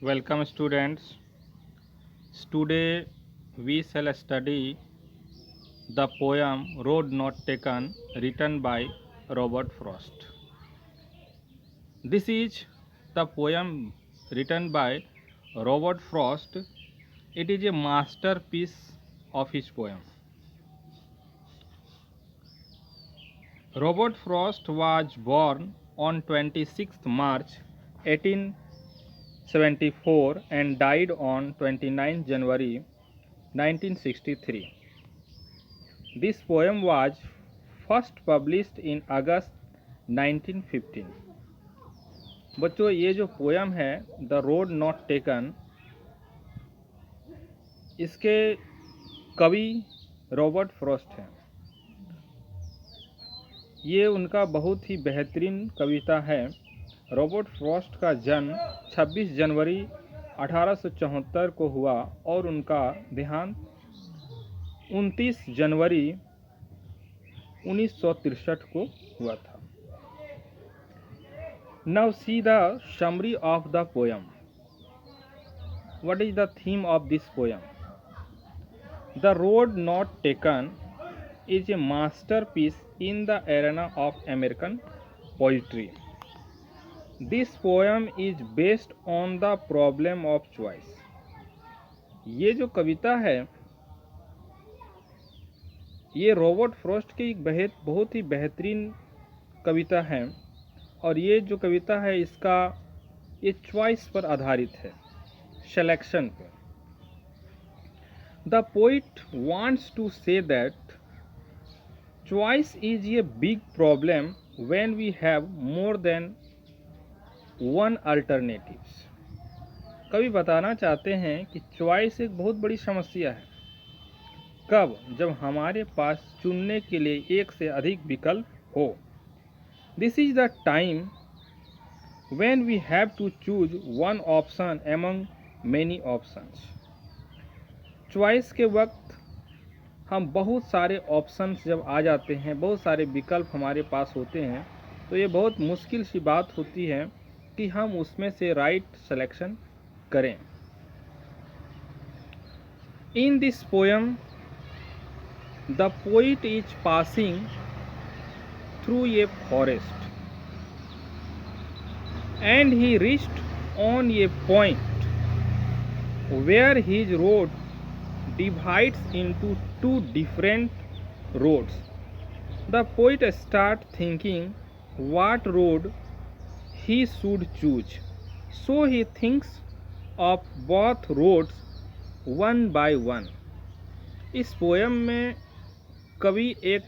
Welcome students. Today we shall study the poem Road Not Taken written by Robert Frost. This is the poem written by Robert Frost. It is a masterpiece of his poem. Robert Frost was born on 26th March 1874 and died on 29 January 1963. This poem was first published in August 1915. बच्चों ये जो poem है the road not taken, इसके कवि Robert Frost हैं। ये उनका बहुत ही बेहतरीन कविता है। रॉबर्ट फ्रॉस्ट का जन्म 26 जनवरी 1874 को हुआ और उनका देहांत 29 जनवरी 1963 को हुआ था। Now see the summary of the poem. What is the theme of this poem? The Road Not Taken is a masterpiece in the arena of American poetry. This poem is based on the problem of choice. ये जो कविता है ये Robert Frost की एक बहुत ही बेहतरीन कविता है और ये जो कविता है इसका ये चॉइस पर आधारित है, सिलेक्शन पर। The poet wants to say that choice is a big problem when we have more than one alternatives. कवि बताना चाहते हैं कि चॉइस एक बहुत बड़ी समस्या है। कब? जब हमारे पास चुनने के लिए एक से अधिक विकल्प हो। This is the time when we have to choose one option among many options. Choice के वक्त हम बहुत सारे ऑप्शंस जब आ जाते हैं, बहुत सारे विकल्प हमारे पास होते हैं, तो ये बहुत मुश्किल सी बात होती है कि हम उसमें से राइट सिलेक्शन करें। In this poem, the poet is passing through a forest and he reached on a point where his road divides into two different roads. The poet starts thinking what road he should choose, so he thinks of both roads one by one. इस poem में कवि एक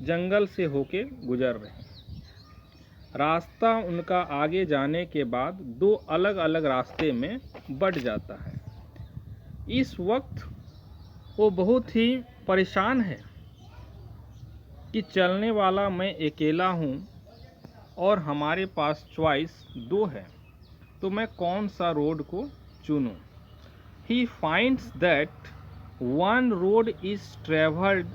जंगल से होके गुजर रहे हैं। रास्ता उनका आगे जाने के बाद दो अलग अलग रास्ते में बढ़ जाता है। इस वक्त वो बहुत ही परेशान है कि चलने वाला मैं अकेला हूँ और हमारे पास चॉइस दो है, तो मैं कौन सा रोड को चुनूँ। He finds that one road is travelled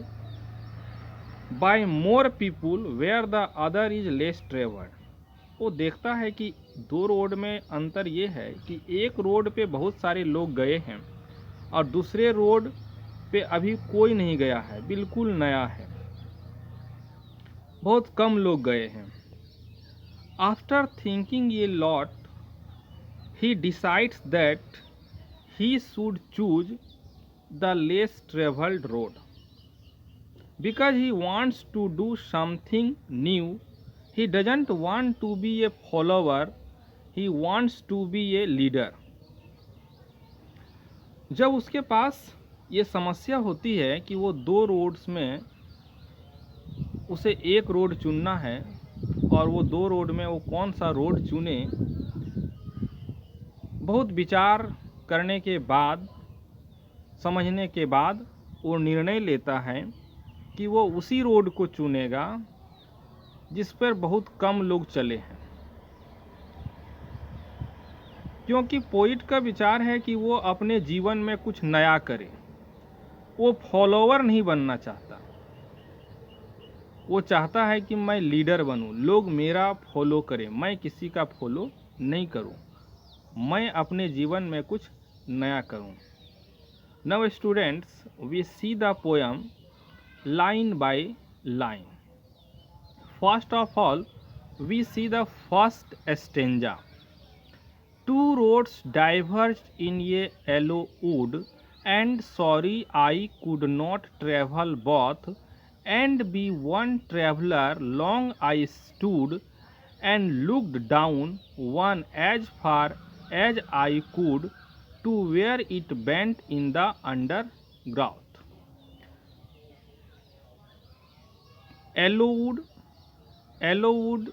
by more people where the other is less travelled. वो देखता है कि दो रोड में अंतर ये है कि एक रोड पे बहुत सारे लोग गए हैं और दूसरे रोड पे अभी कोई नहीं गया है, बिल्कुल नया है, बहुत कम लोग गए हैं। After thinking a lot he decides that he should choose the less travelled road because he wants to do something new. He doesn't want to be a follower, he wants to be a leader. जब उसके पास ये समस्या होती है कि वो दो roads में उसे एक रोड चुनना है और वो दो रोड में वो कौन सा रोड चुने, बहुत विचार करने के बाद, समझने के बाद वो निर्णय लेता है कि वो उसी रोड को चुनेगा जिस पर बहुत कम लोग चले हैं। क्योंकि पोइट का विचार है कि वो अपने जीवन में कुछ नया करे, वो फॉलोवर नहीं बनना चाहता, वो चाहता है कि मैं लीडर बनूं, लोग मेरा फॉलो करें, मैं किसी का फॉलो नहीं करूं। मैं अपने जीवन में कुछ नया करूं। Now students, we see the poem line by line. First of all, we see the first stanza. Two roads diverged in a yellow wood, and sorry I could not travel both, and be one traveler long I stood, and looked down one as far as I could, to where it bent in the undergrowth. Yellowwood, yellowwood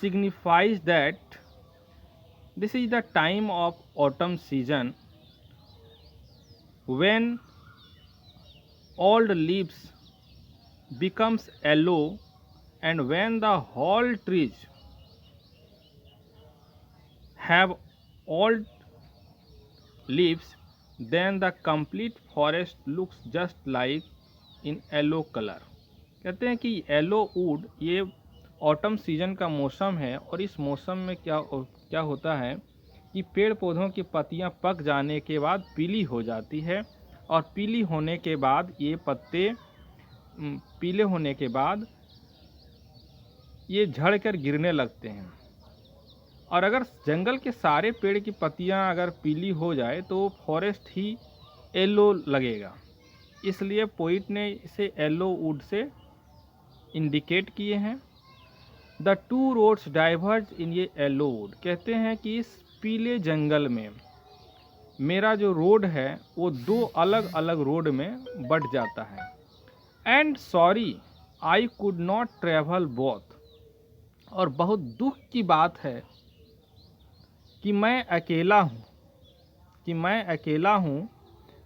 signifies that this is the time of autumn season when old leaves becomes yellow, and when the whole trees have old leaves, then the complete forest looks just like in yellow color. कहते हैं कि yellow would ये autumn season का मौसम है, और इस मौसम में क्या होता है कि पेड़ पौधों की पत्तियां पक जाने के बाद पीली हो जाती है, और पीली होने के बाद ये पत्ते पीले होने के बाद ये झड़ कर गिरने लगते हैं। और अगर जंगल के सारे पेड़ की पत्तियां अगर पीली हो जाए तो फॉरेस्ट ही येलो लगेगा, इसलिए पोइट ने इसे येलो वुड से इंडिकेट किए हैं। द टू रोड्स डाइवर्ज इन ये येलो वुड, कहते हैं कि इस पीले जंगल में मेरा जो रोड है वो दो अलग अलग रोड में बट जाता है। And sorry I could not travel both, और बहुत दुख की बात है कि मैं अकेला हूँ,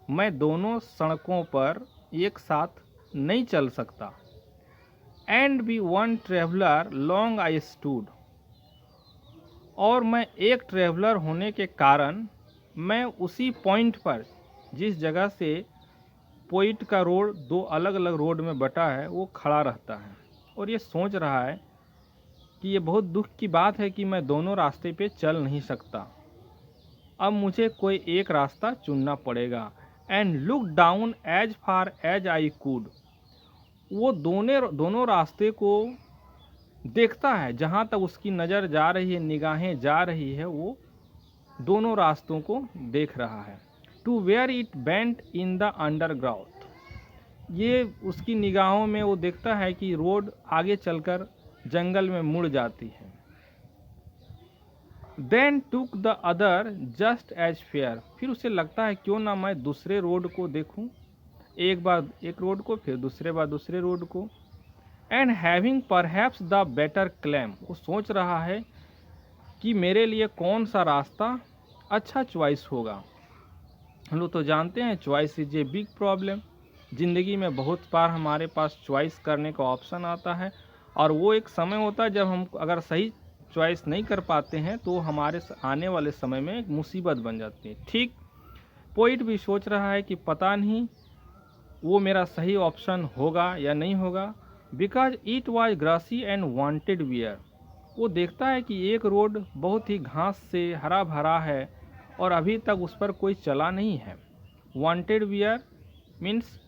मैं दोनों सड़कों पर एक साथ नहीं चल सकता। And be one traveller long I stood, और मैं एक ट्रेवलर होने के कारण मैं उसी पॉइंट पर, जिस जगह से पोइट का रोड दो अलग अलग रोड में बटा है, वो खड़ा रहता है और ये सोच रहा है कि ये बहुत दुख की बात है कि मैं दोनों रास्ते पे चल नहीं सकता, अब मुझे कोई एक रास्ता चुनना पड़ेगा। And look down as far as I could, वो दोनों रास्ते को देखता है, जहाँ तक उसकी नज़र जा रही है, निगाहें जा रही है, वो दोनों रास्तों को देख रहा है। To where it bent in the underground, ये उसकी निगाहों में वो देखता है कि रोड आगे चलकर जंगल में मुड़ जाती है। Then took the other just as fair, फिर उसे लगता है क्यों ना मैं दूसरे रोड को देखूं, एक बार एक रोड को, फिर दूसरे बार दूसरे रोड को। And having perhaps the better claim, वो सोच रहा है कि मेरे लिए कौन सा रास्ता अच्छा चॉइस होगा। हम लोग तो जानते हैं choice is a big problem, ज़िंदगी में बहुत बार हमारे पास चॉइस करने का ऑप्शन आता है, और वो एक समय होता है जब हम अगर सही चॉइस नहीं कर पाते हैं तो हमारे आने वाले समय में एक मुसीबत बन जाती है। ठीक पोइट भी सोच रहा है कि पता नहीं वो मेरा सही ऑप्शन होगा या नहीं होगा। Because it was grassy and wanted wear, वो देखता है कि एक रोड बहुत ही घास से हरा भरा है और अभी तक उस पर कोई चला नहीं है। Wanted wear means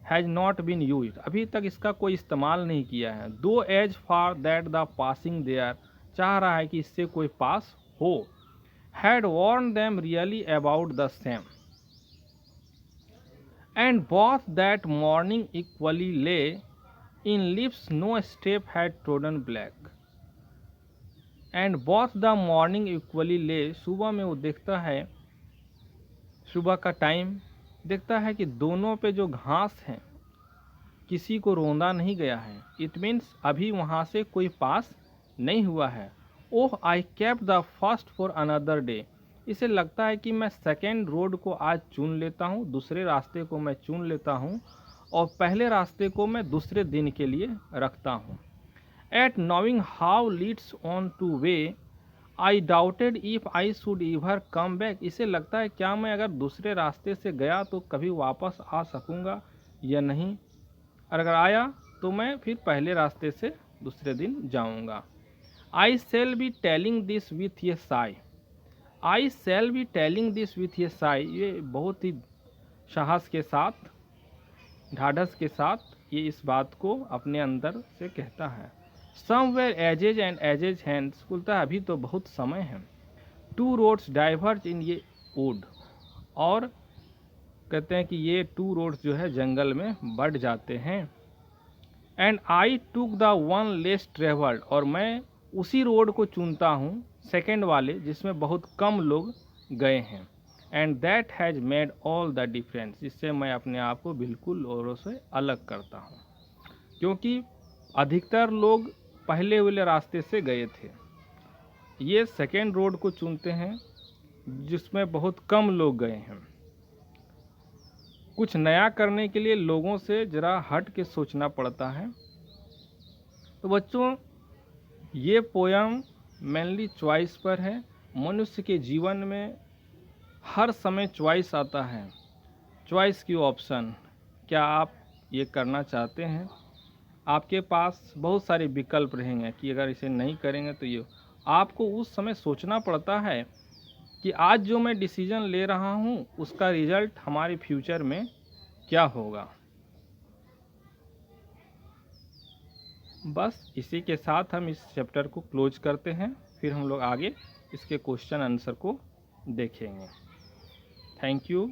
has not been used, अभी तक इसका कोई इस्तेमाल नहीं किया है। Though as for that the passing there, चाह रहा है कि इससे कोई पास हो। Had worn them really about the same, and both that morning equally lay in lips no step had trodden black. And both the morning equally lay, सुबह में वो देखता है, सुबह का टाइम देखता है कि दोनों पे जो घास है किसी को रौंदा नहीं गया है। इट मीन्स अभी वहाँ से कोई पास नहीं हुआ है। Oh I kept the first for another day, इसे लगता है कि मैं सेकेंड रोड को आज चुन लेता हूँ, दूसरे रास्ते को मैं चुन लेता हूँ और पहले रास्ते को मैं दूसरे दिन के लिए रखता हूँ। Yet knowing how leads on to way I doubted if I should ever come back, इसे लगता है क्या मैं अगर दूसरे रास्ते से गया तो कभी वापस आ सकूँगा या नहीं, और अगर आया तो मैं फिर पहले रास्ते से दूसरे दिन जाऊँगा। I shall be telling this with a sigh, I shall be telling this with a sigh, ये बहुत ही साहस के साथ, ढाढ़स के साथ ये इस बात को अपने अंदर से कहता है। Somewhere edges and edges hands, बोलता है अभी तो बहुत समय है। टू रोड्स डाइवर्ज इन ये वुड, और कहते हैं कि ये टू रोड्स जो है जंगल में बढ़ जाते हैं। And I took the one less travelled, और मैं उसी रोड को चुनता हूँ, सेकेंड वाले जिसमें बहुत कम लोग गए हैं। And that has made all the difference, जिससे मैं अपने आप को बिल्कुल औरों से अलग करता हूँ, क्योंकि अधिकतर लोग पहले वाले रास्ते से गए थे, ये सेकेंड रोड को चुनते हैं जिसमें बहुत कम लोग गए हैं। कुछ नया करने के लिए लोगों से ज़रा हट के सोचना पड़ता है। तो बच्चों, ये पोयम मेनली चॉइस पर है। मनुष्य के जीवन में हर समय चॉइस आता है। चॉइस की ऑप्शन, क्या आप ये करना चाहते हैं? आपके पास बहुत सारे विकल्प रहेंगे कि अगर इसे नहीं करेंगे तो ये, आपको उस समय सोचना पड़ता है कि आज जो मैं डिसीजन ले रहा हूँ उसका रिजल्ट हमारे फ्यूचर में क्या होगा। बस इसी के साथ हम इस चैप्टर को क्लोज करते हैं, फिर हम लोग आगे इसके क्वेश्चन आंसर को देखेंगे। Thank you.